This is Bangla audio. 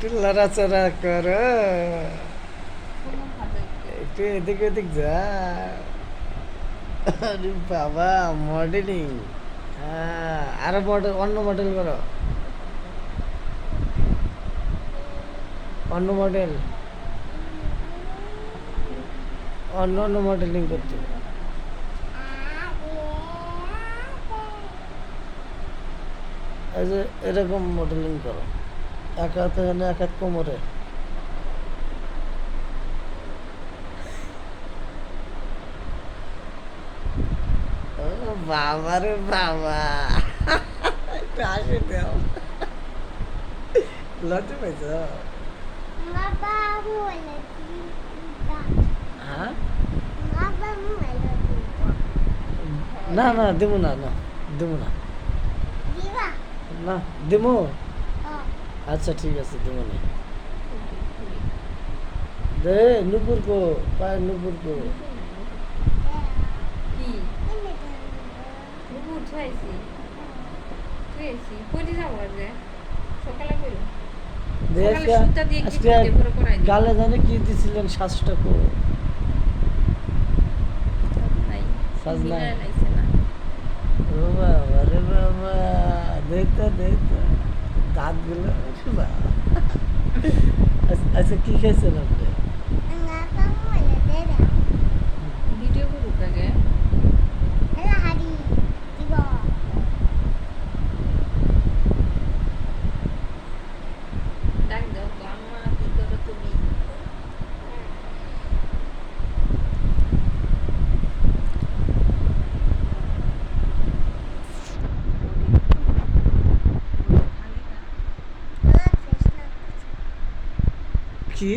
একটু লড়াচড়া করো, একটু এদিক ওদিক যা। আরে বাবা, মডেলিং। হ্যাঁ, আরো মডেল, অন্য মডেল করো, অন্য মডেল, অন্য অন্য মডেলিং করতে হবে। এই যে এরকম মডেলিং করো, এক হাত এখানে, এক হাত কোমরে। ও বাবা রে বাবা, একটু হাসি দাও। লজ্জা পাইছ? হ্যাঁ, না না দেবো না, না দেবো না, না দেবো। আচ্ছা ঠিক আছে, দেবো না। দে নুপুর কো, পায়ে নুপুর কো। কি নুপুর থুয়াইছি থুয়াইছি কইতে যাবো যে সকালে কইলো দে সকালে আজকে, সুতা দিয়ে আজকে গিফট দিয়ে ভরে করাই দিই গালে জানে কি দিছিলেন, শ্বাসটা কো। নাই সাজ নাই? মিলায় লাইছে না ও বাবা রে বাবা, দেখতো দেখতো দাঁতগুলো। বাবা। আচ্ছা কি খাইছেন আপনি? ভিডিও করুক আগে ডাক দাও তো আম্মা কি করো তুমি কি?